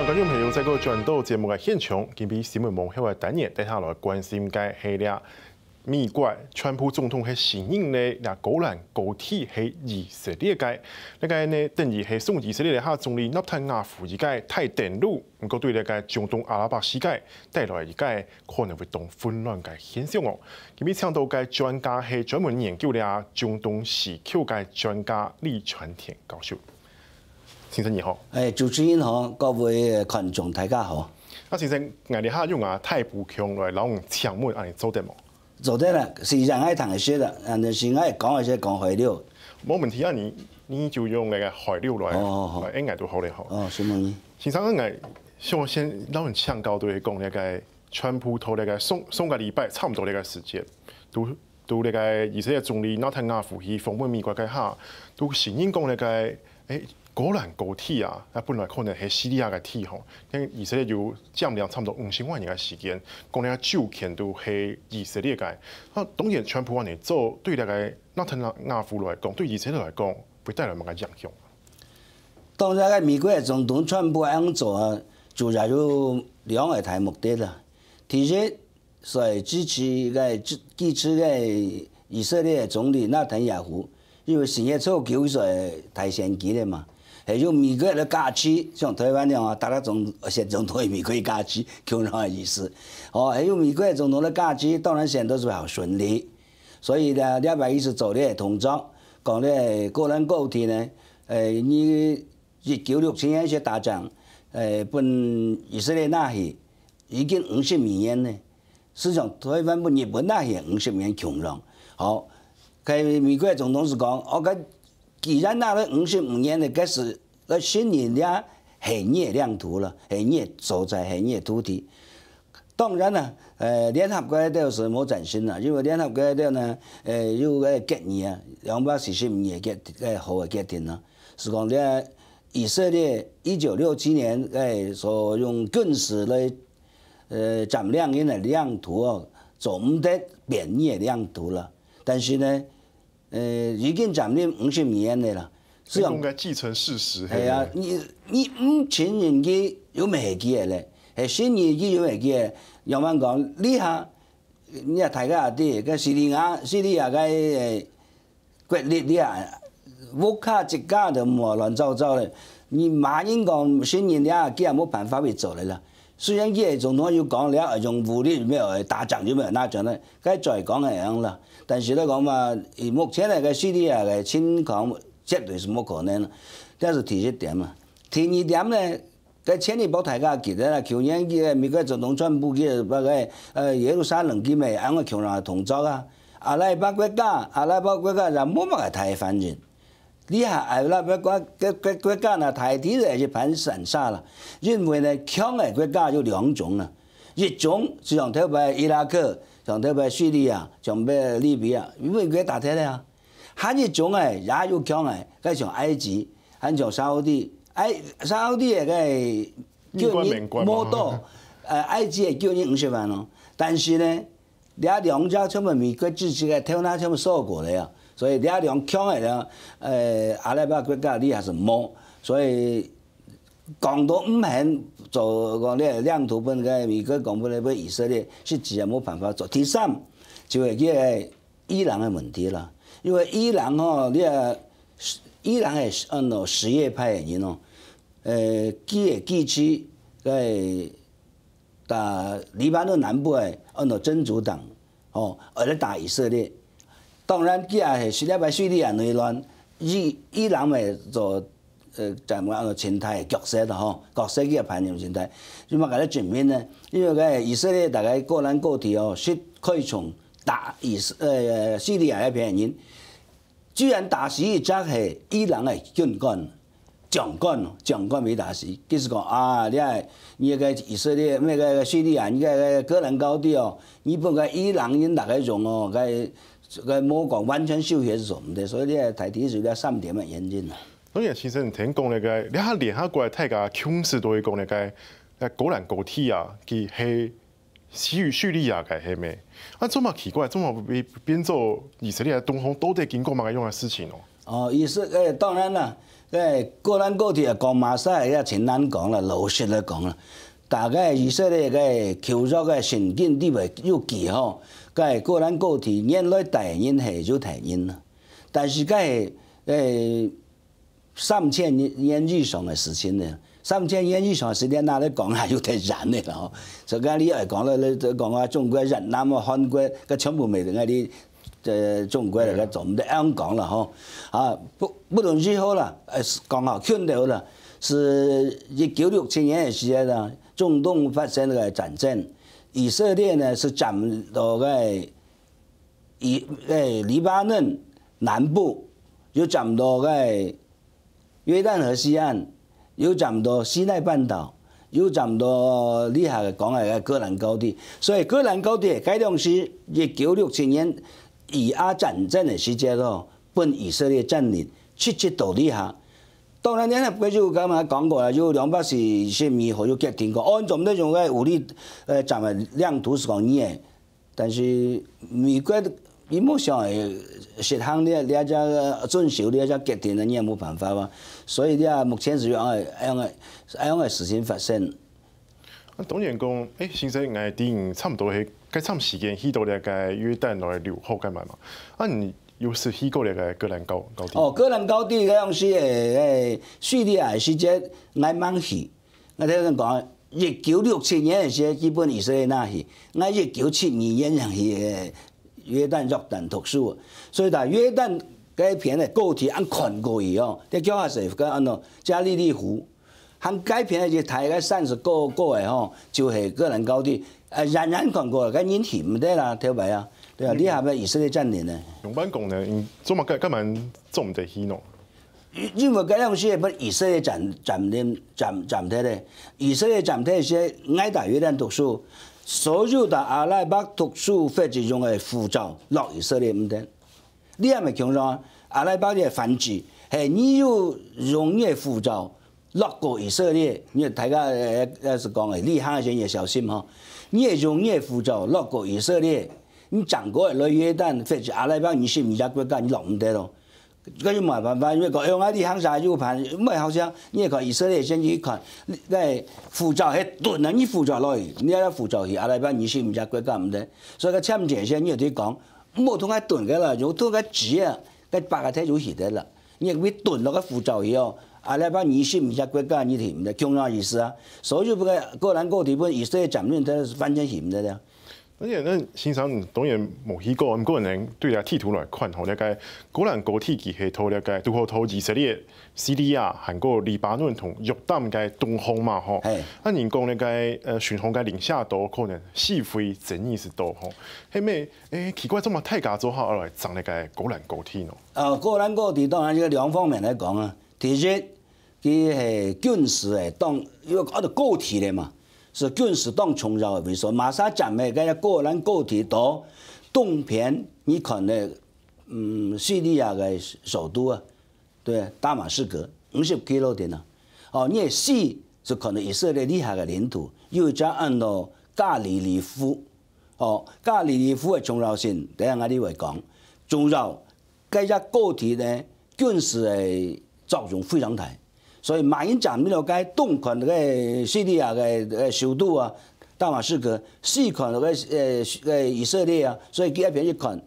觀眾朋友，在個轉到節目嘅現場，今比新聞網後嘅單元，帶下來關心嘅係咧美國川普總統係承認咧，嗱戈蘭高鐵係以色列嘅，呢個呢等於係送以色列嘅總理納坦雅胡而家太電路，唔過對呢個中東阿拉伯世界帶來而家可能會動混亂嘅現象哦。今比請到嘅專家係專門研究咧中東時區嘅專家李傳田教授。先生你好，主持人好，各位觀眾大家好。先生，我哋下用太步槍來攞槍門嚟做得冇？做得啦，實際上我同佢說啦，但是我講一些講材料。冇問題啊，你就用那個材料來，應該都好嚟好。什麼？先生，我想先攞人槍高對講那個川普頭那個上個禮拜差唔多那個時間，都那個以色列總理納坦雅胡去訪問美國嘅下，都承認講那個戈蘭高鐵啊，本來可能係敘利亞嘅鐵吼，但以色列就佔領差唔多50萬人嘅時間，講咧主權都係以色列嘅。啊，當然川普話嚟做對那個納坦雅胡來講，對以色列來講會帶來乜嘅影響？當然個美國嘅總統川普咁做啊，主要有兩個大目的啦。第一，係支持嘅以色列總理納坦雅胡，因為4月初9係大選舉咧嘛。係用美國的假期，像台灣咁啊，大家總統係美國假期，咁樣嘅意思。係用美國總統的假期，當然選都是好順利。所以呢，210做呢個動作，講呢戈蘭高鐵呢，你1967年些打仗，本以色列那係已經50年呢，實際上台灣本日本那係50年強讓。好，佢美國總統是講，我講。既然那個55年的開始，那新年咧係你嘅領土啦，係你嘅所在，係你嘅土地。當然啦，聯合國都是冇擔心啦，因為聯合國都呢，有個決議啊，245年嘅好嘅決定啦，是講咧以色列1967年所用軍事嚟佔領人嘅領土啊，就唔得變你嘅領土啦。但是呢，已經佔領50年嘅啦，所以應該繼承事實。係啊，你唔承認佢有咩記嘅咧？係承認佢有咩記嘅？有冇講呢下？你睇下啲個敘利亞嘅決裂啲啊，烏卡之家就冇亂糟糟咧。你馬英講承認咧，佢又冇辦法去做嚟啦。雖然佢總統要講咧，用武力咩打仗就咩那種咧，該再講係樣啦。但是咧講嘛，目前嚟嘅敘利亞嘅情況絕對是冇可能啦。這是第一點嘛。第二點咧，佢前一步大家記得啦，去年嘅美國總統川普佢嗰個耶路撒冷佢咪啱個強硬動作啊。阿拉伯國家就冇乜嘅大反應。呢下阿拉伯國家呢，大體嚟就反散沙啦。因為呢強嘅國家有兩種啦，一種就像特別伊拉克。像特別敘利亞，像咩利比亞，因為佢打起嚟啊。還一種也有強嘅，佢像埃及，還像沙烏地，沙烏地嘅叫你冇多，埃及係叫你50萬咯。但是呢，兩家出面美國支持嘅，睇下出面收過嚟啊。所以兩強嘅咧，阿拉伯國家你還是冇，所以講到唔肯。做講咧領土本嘅美國講本嚟俾以色列，實際上冇辦法做。第三就係佢伊朗嘅問題啦，因為伊朗吼，伊朗係按照什葉派嘅人咯，佢嘅機器喺打黎巴嫩南部係按照真主黨，而嚟打以色列。當然佢係敘利亞內亂，伊朗咪做。就係按照前態角色啦，角色嘅排名前態。咁啊，喺前面呢，因為佢以色列大概戈蘭高鐵可以從打敘利亞一片人，居然打死一隻係伊朗嘅軍官將軍未打死，就是講啊，你個以色列咩個敘利亞，你個戈蘭高鐵你本個伊朗人大概用佢冇講完全收起係做唔得，所以呢睇睇就呢3點嘅原因啦。當然，其實你聽講那個，你下聯合國大家強勢都會講那個戈蘭高鐵啊，佢係敘利亞嘅係咩？啊，這麼奇怪，這麼變做以色列東方到底經過乜嘢樣嘅事情哦？以色列當然啦，戈兰高铁讲马赛也真难讲啦，老实来讲啦。大概以色列嘅求助嘅神經地位要記吼，個戈蘭高鐵原來大因係就大因啦，但是個3000年以上嘅事情咧，3000年以上嘅事情拿嚟講係有啲難嘅啦吼。所以講你嚟講咧，你講啊中國、越南啊、韓國，佢全部未定嗰啲中國嚟嘅做唔得啱講啦吼。啊，不論如何啦，講好強調啦，是1967年嘅時候啦。中東發生嘅戰爭，以色列呢是佔到嘅黎巴嫩南部，又佔到嘅約旦河西岸，又佔到西奈半島，又佔到你下講嘅戈蘭高地。所以戈蘭高地該當時1967年以阿戰爭嘅時間咯，本以色列佔領7度以下。當然，聯合國就咁樣講過啦，就240米後就決定過，按照那種嘅武力佔嘅領土是講嘢，但是美國伊冇想係實行呢一隻遵守呢一隻決定，你也冇辦法嘛。所以呢，目前是樣嘅事情發生。當然講，先生我哋差唔多係該差唔時間去到呢個約旦來留學嘅嘛。啊你？又是去過那個戈蘭高地。哦，戈蘭高地嗰樣是敘利亞時節挨猛去，我聽人講1967年嘅時基本以色列那去，挨1972年上去約旦約旦特殊，所以但約旦嗰片嘅高鐵按看過去哦，啲叫下誰個按咯加利利湖，含嗰片嘅就睇嘅30個嘅吼，就係戈蘭高地，人看過，嗰引起唔得啦，睇咪啊？對啊，你係咪以色列佔領呢？用班講呢，做乜根本做唔得起喏？因為嗰樣事係以色列佔咧，以色列佔咧是挨打約旦特殊，所有的阿拉伯特殊或者用嘅護照落以色列唔得。你係咪強調阿拉伯嘅反制係你要用嘅護照落過以色列？你大家是講嘅，你行先要小心嗬。你用嘅護照落過以色列。你整個來約旦或者阿拉伯20國家你落唔得咯，嗰啲冇辦法，因為講用啲行曬就判，唔係好像你看以色列先去看，嗰護照係斷啊，你護照落去，你要護照去阿拉伯20國家唔得，所以個簽證先你哋講，冇同佢斷嘅啦，用同佢紙啊，佢白個睇就去得啦，你會斷落個護照去哦，阿拉伯20國家你睇唔得，咁樣意思啊，所以嗰個戈蘭高地本以色列佔領得反正係唔得啦。而且咱先生當然冇去過，咁個人對個地圖來看，吼，呢個戈蘭高地其實圖呢個拄好圖以色列、敘利亞、韓國、黎巴嫩同約旦嘅東方嘛，吼。啊，人講呢個巡航嘅領下島可能是非爭議是多，吼。係咪奇怪，這麼太假做下來爭呢個戈蘭高地呢？戈蘭高地當然呢個兩方面來講啊，第一佢係軍事誒當，因為嗰度高鐵嚟嘛。是軍事當重要嘅位所，馬沙站嘅嗰個戈蘭高鐵到東邊，你看呢，敘利亞嘅首都啊，對，大馬士革50 km 點啊，哦，你係西就可能以色列厲害嘅領土，又加按到加利利夫，哦，加利利夫嘅重要性，等下我哋會講，重要，嗰隻高鐵呢軍事嘅作用非常大。所以馬英站呢度該東看嘅敘利亞嘅首都啊，大馬士革，西看嘅以色列啊，所以佢一邊一看，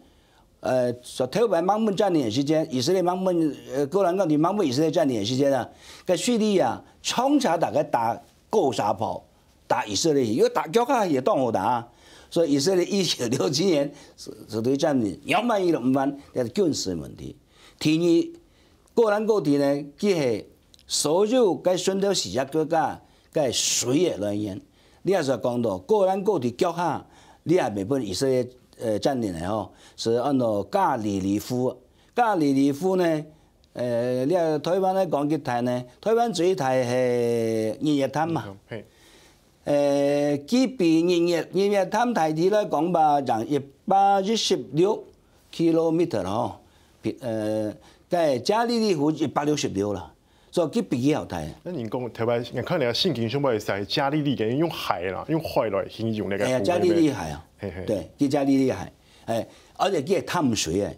就頭擺盲目佔領嘅時間，以色列盲目戈蘭高地盲目以色列佔領嘅時間啊，個敘利亞衝查大概打高沙炮打以色列，因為打腳下也當好打，所以以色列1967年就對佔領2萬1萬，係軍事問題。第二，戈蘭高地呢，佢係所有該順到時日國家該水嘅來源，你也是講到戈蘭高地腳下，你係未本以色列佔領嚟吼，是按照加利利夫。加利利夫呢，你係台灣咧講幾睇呢？台灣最睇係日月潭嘛。佢比日月潭大啲咧講吧，就116 km 咯，該加利利湖166啦。所以佢比較好睇。那您講台灣，我看你個聖經上面係加利利嘅，用海啦，用海來形容那個。加利利海啊，對，叫加利利海，而且佢係淡水嘅，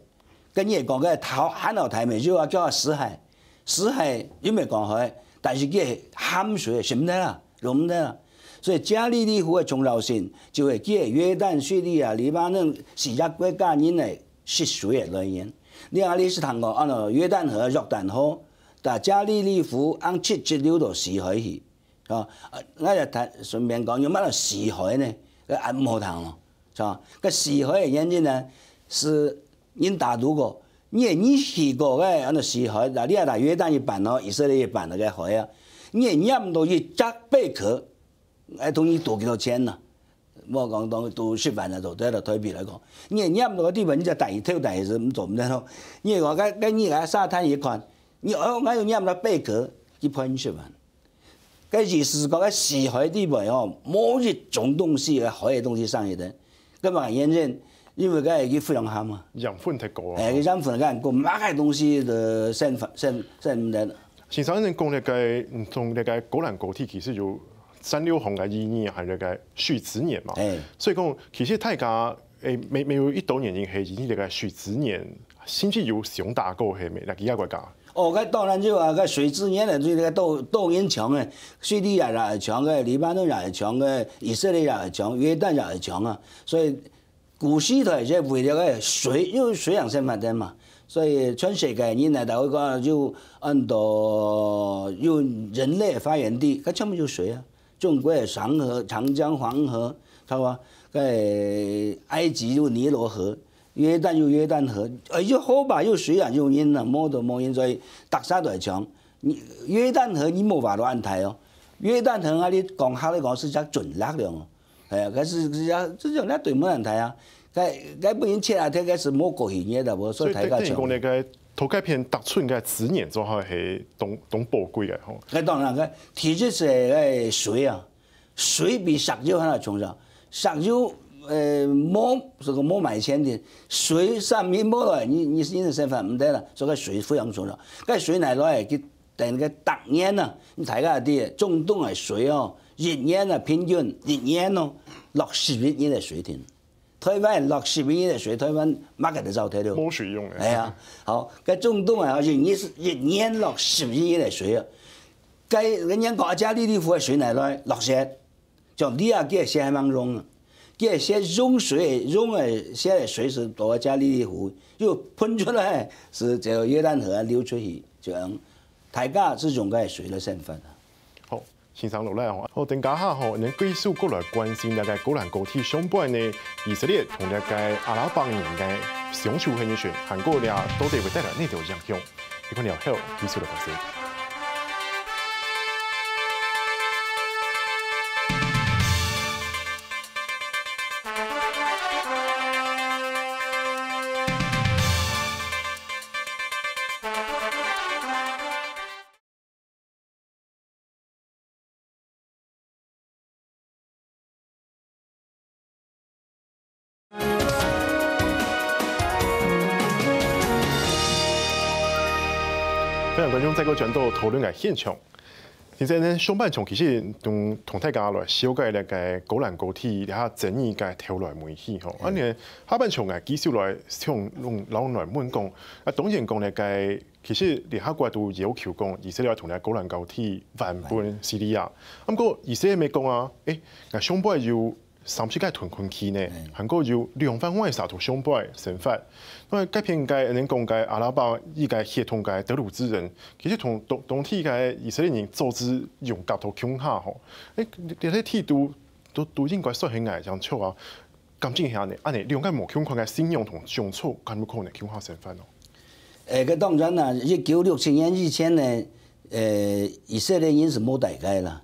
跟你講嘅海南台美就話叫死海，死海又没讲海，但是佢咸水是唔得啦，用唔得啦。所以加利利湖的重要性就係佢約旦、敘利亞、黎巴嫩是個國家人的食水的來源。你睇你是通過按約旦河、約旦河，但加利利湖按直接流到死海去。啊，我就順便講，有乜死海呢？個唔好談咯，是吧？個死海的原因呢，是因大陸個，你去過嘅按死海，嗱你係打約旦一半咯，以色列一半嗰個海啊，你飲到一隻貝殼。同你多幾多錢呐？我講當都食飯啊，就對啦，台幣嚟講，你飲到個地方，你就第二條第二是唔做唔得咯。你話跟你喺沙灘一看，我要飲到貝殼，一盤食飯。嗰意思講喺死海地方哦，冇一種東西嘅海嘅東西上去的，咁嘛原因，因為嗰係佢非常鹹啊。養分太高啊。佢養分太高，乜嘅東西都生唔得。其實你講同嗰個高蘭高鐵其實就。36紅嘅意義係嗰個水資源嘛，所以講其實大家沒有一多年係以呢個水資源，甚至有上大個係咪？嗱幾個國家？哦，嗰當然就話個水資源咧，對個都很強嘅，敘利亞也係強嘅，黎巴嫩也係強嘅，以色列也係強，約旦也係強啊。所以古時代就為了個水，因為水養生發展嘛，所以全世界人嚟就會講就按照有人類發源地，佢全部就水啊。中國的長河、長江、黃河，係嘛？埃及有尼羅河，約旦有約旦河，有河吧有水啊，有因啊，冇就冇因，所以特色都係強。約旦河你冇話到安排哦，約旦河啊，你講下嚟講是只準力量哦，係啊，佢是這種咧對冇人睇啊，佢本身切下睇佢是冇過去嘢的喎，所以睇個強。土改片突出嘅資源就係當寶貴嘅吼。那當然個體質係水啊，水比石油還要重要。石油冇這個冇賣錢的，水上面冇來，你的身份唔得啦，所以個水非常重要。個水嚟來佢等個特年啊，你睇下啲中東嘅水哦，一年啊平均一年哦60億嘅水田。台灣60億嘅水，台灣乜嘅都走睇到。冇水用嘅。係啊，好，個中東啊，一年60億嘅水啊，人家國家利利湖嘅水嚟來落雪，就你啊嘅些係蠻用啊，嘅些用水用嘅些水是國家利利湖，又噴出來是就約旦河流出去，就咁，大家是用嘅水嘅身份啊。好。先生落嚟吼，好，等家下吼，能繼續過來關心大概高蘭高鐵上半呢，以色列同大概阿拉伯人嘅相處係點算？韓國咧到底會帶來呢條影響？你看了後，繼續來分析。非常觀眾在個轉到討論嘅現場，現在呢上半場其實同大家來小解咧個高蘭高鐵嚇爭議嘅條來問起吼，啊呢下半場啊繼續來向老來問講，啊當然講咧個其實聯合國都要求講以色列同咧高蘭高鐵還本敘利亞，咁個以色列咪講啊，誒上半要30個屯墾區呢，韓國要2番外撒同上半審法。因為該片嘅人講嘅阿拉伯依個協同嘅德魯茲人，其實同當地嘅以色列人組織用夾頭強下吼，你睇睇都應該說起嚟像錯啊，咁正下呢，安尼兩個無強權嘅信仰同相處，咁有可能強下審法咯。佢當然啦，1967年以前呢，以色列人是冇大概啦。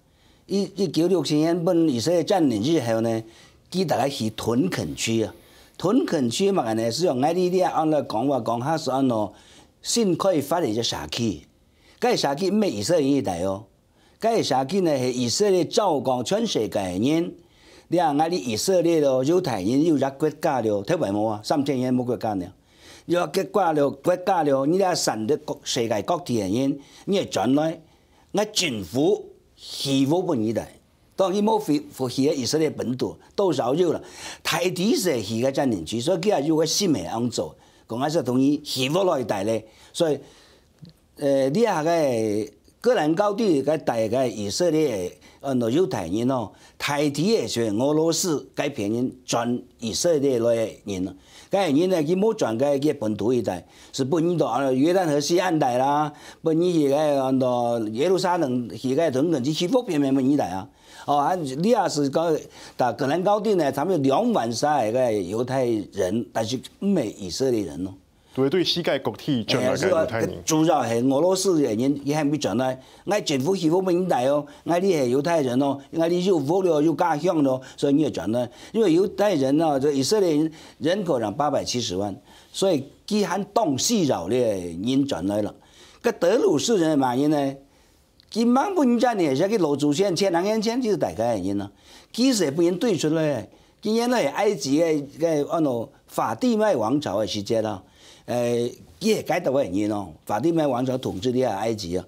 1967年本以色列佔領之後呢，佢大概去屯墾區啊。屯墾區嘛呢是用埃利利亞按來講下是按照新開發的一個社區，嗰個社區唔係以色列人帶哦，嗰個社區呢係以色列照顧全世界人，你睇下啲以色列咯、猶太人有一個國家咯，睇埋冇啊，3000年冇國家呢，有個國家咯，你睇神的世界各地嘅人，你係轉來，我政府希望本意的。當然冇符合以色列本土都少咗啦，大抵是係個佔領區，所以佢係要個新嘅樣做，講下就同意希望來帶咧，所以你下个戈兰高地个大个以色列犹太人哦，台地的是俄羅斯cái便人全以色列的人咯。cái人呢，佢冇全個本土一帶，是本尼到約旦河西岸帶啦，本尼去個耶路撒冷去個等等，去福邊本尼帶啊。哦，你也是講，但戈蘭高地呢，他們2萬3個猶太人，但是唔係以色列人咯。對世界各地轉來嘅猶太人，主要係俄羅斯嘅人，佢係咪轉來？我政府去福本地哦，我你係猶太人哦，我你有福了有家鄉咯，所以你就轉來。因為猶太人哦，就以色列人口上870萬，所以佢喺東西繞嘅人轉來了。個德魯士人係乜人呢？佢蠻不認真嘅，像佢羅祖先200年前就是大概嘅人咯。佢是不人對出來，佢原來係埃及嘅法蒂麥王朝嘅時節啦。佢係解到嘅人咯，法蒂麥王朝統治啲埃及啊。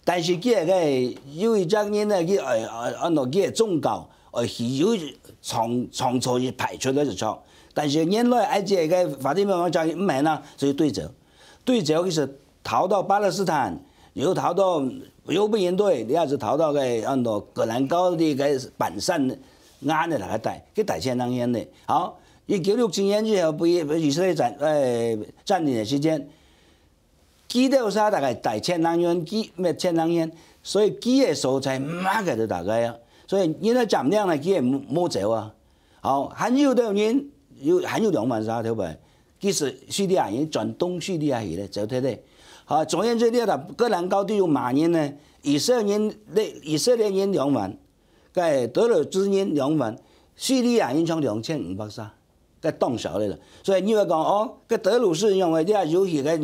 但是佢係有一隻人咧，佢佢嘅宗教有從錯去排除咗就錯。但是原來埃及嘅法蒂麥王朝唔係啦，所以對走其實逃到巴勒斯坦，又逃到右邊隊，你也是逃到個戈蘭高地嘅板山岸嘅那個帶，佢大千人嘅。好。1967年之後，被以色列佔領嘅時間，基督山大概大千人元，咩千人元，所以基嘅素材馬嘅都大概啊，所以因為佔領咧，基係冇走啊。好，還有的人還有2萬3條牌，其實敘利亞人轉東敘利亞去咧，走睇咧。好，總言之，呢個戈蘭高地有萬人呢，以色列人2萬，個德魯茲人2萬，敘利亞人從2500個當少嚟啦，所以你話講哦，個德魯士認為你係有些個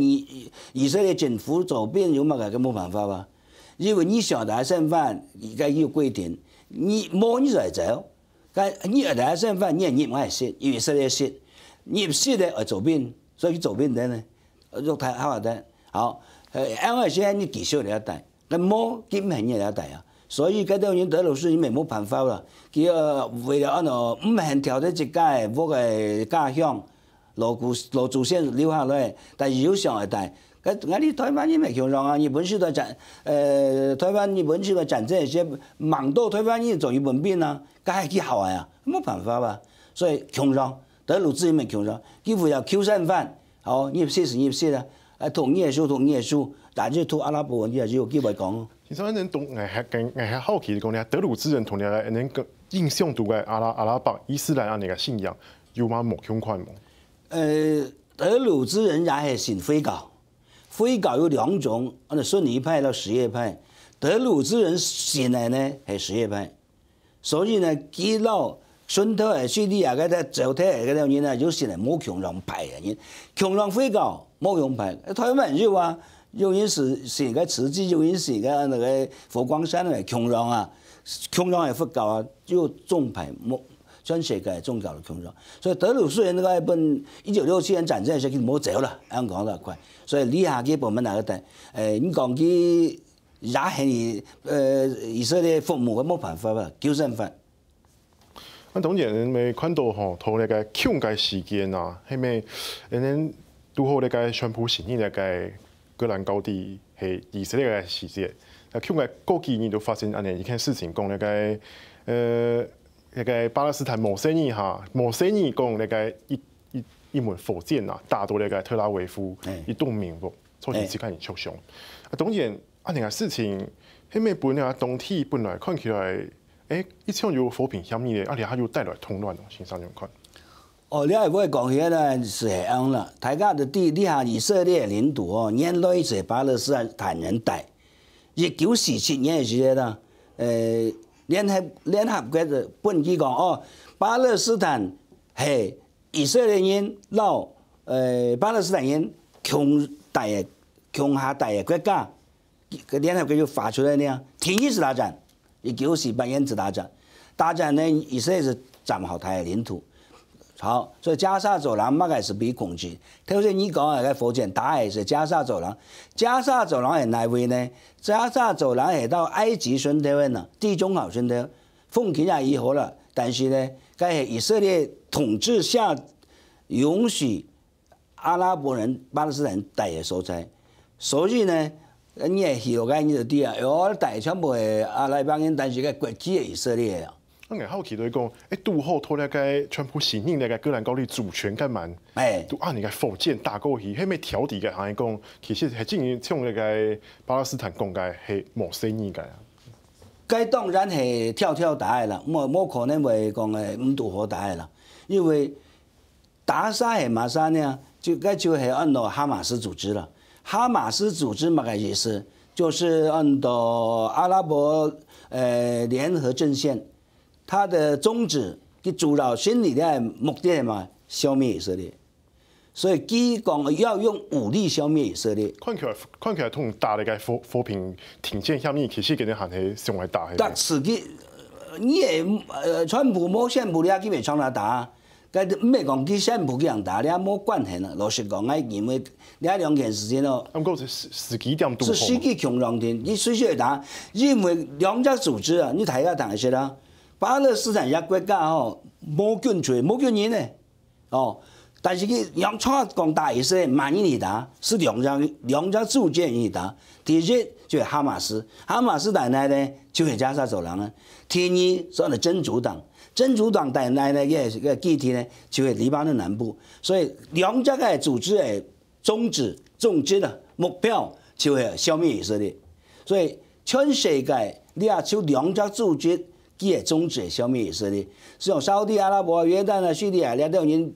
以色列政府左邊有乜個冇辦法吧？因為你上台審判，而家要規定，你冇你就係走，但你上台審判，你係入我係蝕，以色列蝕，入蝕咧係左邊，所以左邊的呢，肉太好的，好，因為現在你繼續嚟一帶，咁冇基本係你嚟一帶啊。所以嗰啲人德魯士因為冇辦法啦，佢為了唔肯調啲一家我嘅家鄉，羅祖先留下來，但係有上一代，我哋台灣人咪強壯啊！日本時代台灣日本時代戰爭些盲到台灣人做日本兵啊，梗係幾好啊！冇辦法吧？所以強壯德魯士咪強壯，幾乎要 Q 身份，好入息是入息啦，同耶穌，但係讀阿拉伯文啲就有機會講。其實我哋懂，我係好奇講咧，德魯茲人同你嘅能個印象度嘅阿拉伯伊斯蘭嘅信仰有冇冇相關冇？德魯茲人也係信回教，回教有2種，遜尼派到什葉派。德魯茲人信嘅呢係什葉派，所以呢，基佬信徒係敘利亞嗰啲走體嗰啲人呢，有信係冇強壯派嘅人，強壯回教冇用派，台灣有啊。有人是信個慈濟，有人信個那個佛光山嘅強壯啊，強壯係佛教啊，有宗派冇全世界宗教嘅強壯，所以德魯士人嗰個本1967年戰爭時佢冇走啦，啱講得快，所以呢下基本問那個代，你講佢也係以色列服務嘅冇辦法啦，救身法。我當然咪看到吼，同那個強姦事件啊，係咪人拄好那個宣布承認那個戈蘭高地係以色列嘅事件，啊，強姦過幾年都發生安尼一件事情，講那個巴勒斯坦某些年講那個一門火箭啊，打到那個特拉維夫一棟民屋，造成之間嘅受傷。啊，當然安尼個事情，係咪本來當地本來看起來，一場有和平協議嘅，而且還有帶來通亂咯，先生點看？哦，你係會講起呢是係啱啦，大家的地下以色列領土哦，原來係巴勒斯坦人帶。1947年嘅時間啦，聯合國的本紀講哦，巴勒斯坦係以色列人撈巴勒斯坦人強下大嘅國家，個聯合國就發出來呢，第一次大戰，1948年次大戰呢，以色列是佔好大嘅領土。好，所以加沙走廊乜嘅是被控制。頭先你講嘅火箭打嘅是加沙走廊，加沙走廊係哪位呢？加沙走廊係到埃及順頭啦，地中海順頭，封建也以後啦。但是呢，佢係以色列統治下允許阿拉伯人、巴勒斯坦人帶嘅所在，所以呢，你的后个你就对啊，我大全部的阿拉伯人，但是个国际的以色列啊。我硬好奇就是讲，拄好拖那个川普承认那个戈兰高地主权干嘛？都按那个福建大过去，迄咩条底个，行伊讲，其实系正像那个巴勒斯坦讲个系无生意个啊。该当然系跳打的啦，冇可能会讲诶唔渡河打的啦，因为打杀系马杀呢，就系按照哈马斯组织了。哈马斯组织嘛个意思，就是按照阿拉伯联合阵线。他的宗旨，佢主要心理的目的係嘛？消滅以色列，所以佢講要用武力消滅以色列。看起來同打那個和平停戰下面，其實佢哋行係上來打嘅。但是佢，你川普冇宣布，你佢咪衝來打，佢唔係講佢宣布佢人打，你冇關係啦。老實講，我認為你兩件事情咯。咁嗰時機點都是時機強兩點，你隨時打，因為兩隻組織啊，你睇下睇下啦。巴勒斯坦一個國家吼，冇軍隊冇軍人呢，哦，但是佢洋槍講打以色列，萬人去打，是兩家組織人去打。第一就係哈馬斯，哈馬斯帶來呢就係加沙走廊啊。第二所謂的真主黨，真主黨帶來呢個基地呢就係黎巴嫩南部，所以兩家嘅組織嘅宗旨的目標就係消滅以色列。所以全世界你也就兩家組織。佢嘅宗旨係消滅以色列，像沙特阿拉伯、約旦啊、敘利亞呢啲人，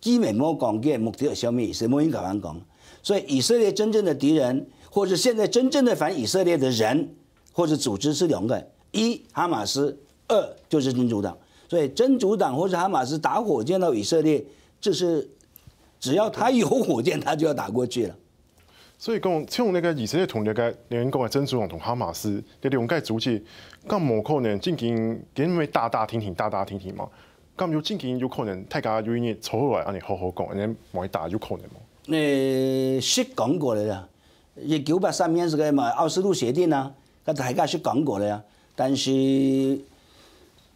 基本冇講嘅目的係消滅以色列，冇人咁樣講。所以以色列真正的敵人，或者現在真正的反以色列的人或者組織是兩個：一哈馬斯，二就是真主黨。所以真主黨或者哈馬斯打火箭到以色列，這是只要他有火箭，他就要打過去了。所以講，像那個以色列同那個人講嘅真主黨同哈馬斯，你哋用介組織，咁冇可能正經因為打停停嘛？咁有正經有可能大家有呢坐落嚟，安尼好好講，安尼冇打有可能冇？是講過嚟啦，1983年嗰個嘛奧斯陸協定啊，咁大家是講過嚟啊，但是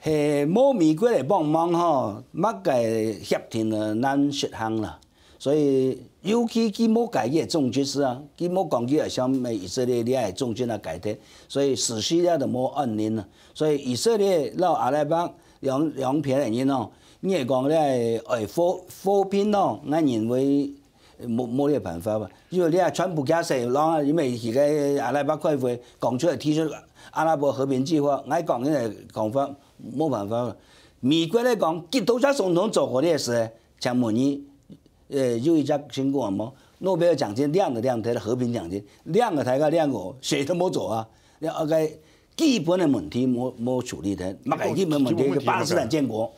係冇美國嚟幫忙嗬，乜嘅協定啊難實行啦。所以尤其佢冇改嘅宗旨是啊，佢冇講佢係消滅以色列，你係宗旨啊改的，所以史書咧就冇按念啦。所以以色列撈阿拉伯兩片嘅人咯，你係講咧和平咯，我認為冇呢個辦法吧。因為你係全部加勢咯，因為而家阿拉伯開會講出嚟提出阿拉伯和平計劃，我講呢個講法冇辦法。美國咧講，佢都在總統做過呢個事，像門尼。有一家新聞嘛，諾貝爾獎金兩個和平獎金，兩個大家兩個誰都冇做啊。那個基本的問題冇處理的，乜個基本問題？巴勒斯坦建國，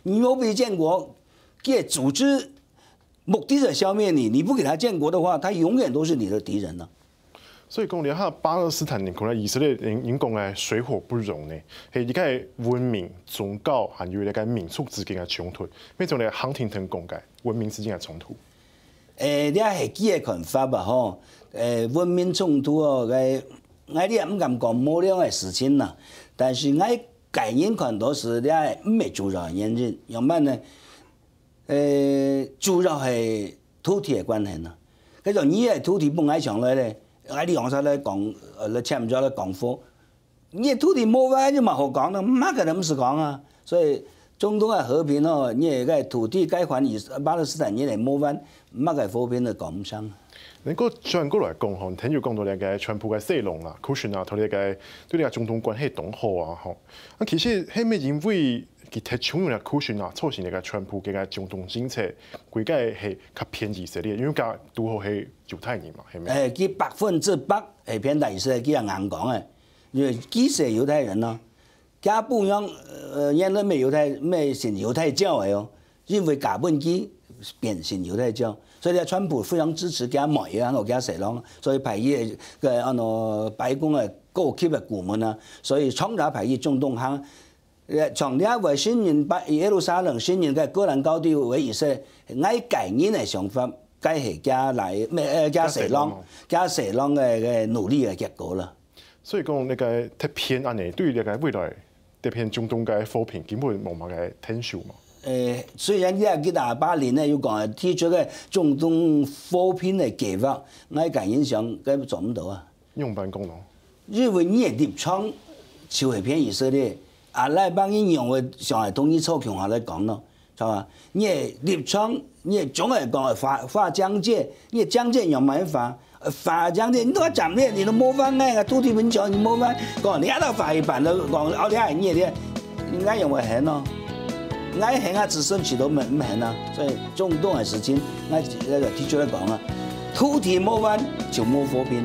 你冇俾建國，佢組織目的是消滅你，你不給他建國的話，他永遠都是你的敵人啦。所以講你睇巴勒斯坦人可能以色列人講嘅水火不容呢，係而家係文明、宗教還有一個民族之間嘅衝突，咩種咧亨廷頓講嘅文明之間嘅衝突。你係幾個看法吧？吼，文明衝突哦，我哋唔敢講冇兩個事情啦，但是我個人看到是你係唔係主要原因，要麼呢？主要係土地嘅關係啦。佢就你係土地本來上來咧。喺啲洋手咧講，你簽咗咧講貨，你土地冇翻就冇好講啦，乜嘅都唔是講啊。所以中東嘅和平咯，你個土地該還巴勒斯坦人嚟冇翻，乜嘅和平都講唔上。你個轉過來講吼，聽住講到你個川普嘅勢龍啦、Kushner啊，同你個對你個中東關係當好啊，吼。啊，其實係咪因為佢太搶用啦 Kushner 啊，促成你個川普嘅個中東政策，佢個係較偏以色列，因為佢都好係猶太人嘛，係咪？佢100%係偏以色列，佢係硬講嘅，因為佢係猶太人咯。佢不樣原來咩信猶太教嘅哦，因為根本佢變信猶太教。所以川普非常支持佢買啊，我佢食咯，所以排伊嘅白宮嘅高級嘅顧問啊，所以創造排伊中東行，從呢為新人耶路撒冷新人嘅戈蘭高地為以色列，愛改人嘅想法，該係加嚟咩加蛇浪嘅努力嘅結果啦。所以講呢個太偏安尼，對於呢個未來特偏中東嘅和平根本冇乜嘅天數嘛。虽然你也記得80呢，有講提出個總統扶貧的計劃，我感印象佢做唔到啊。用辦功能，因為你嘅立場就係偏以色列，來幫你用嘅上海統一草強下來講咯，係嘛？你嘅立場，你係總係講劃疆界，你疆界有辦法，劃疆界，你都講咩？你都冇翻嘅，土地文教你冇翻，講你一度劃一半都講，我哋係你嘅，應該用為行咯。我行啊，子孫遲都唔行啊，所以中東嘅事情，我那個提出來講啊，土地冇翻就冇扶貧。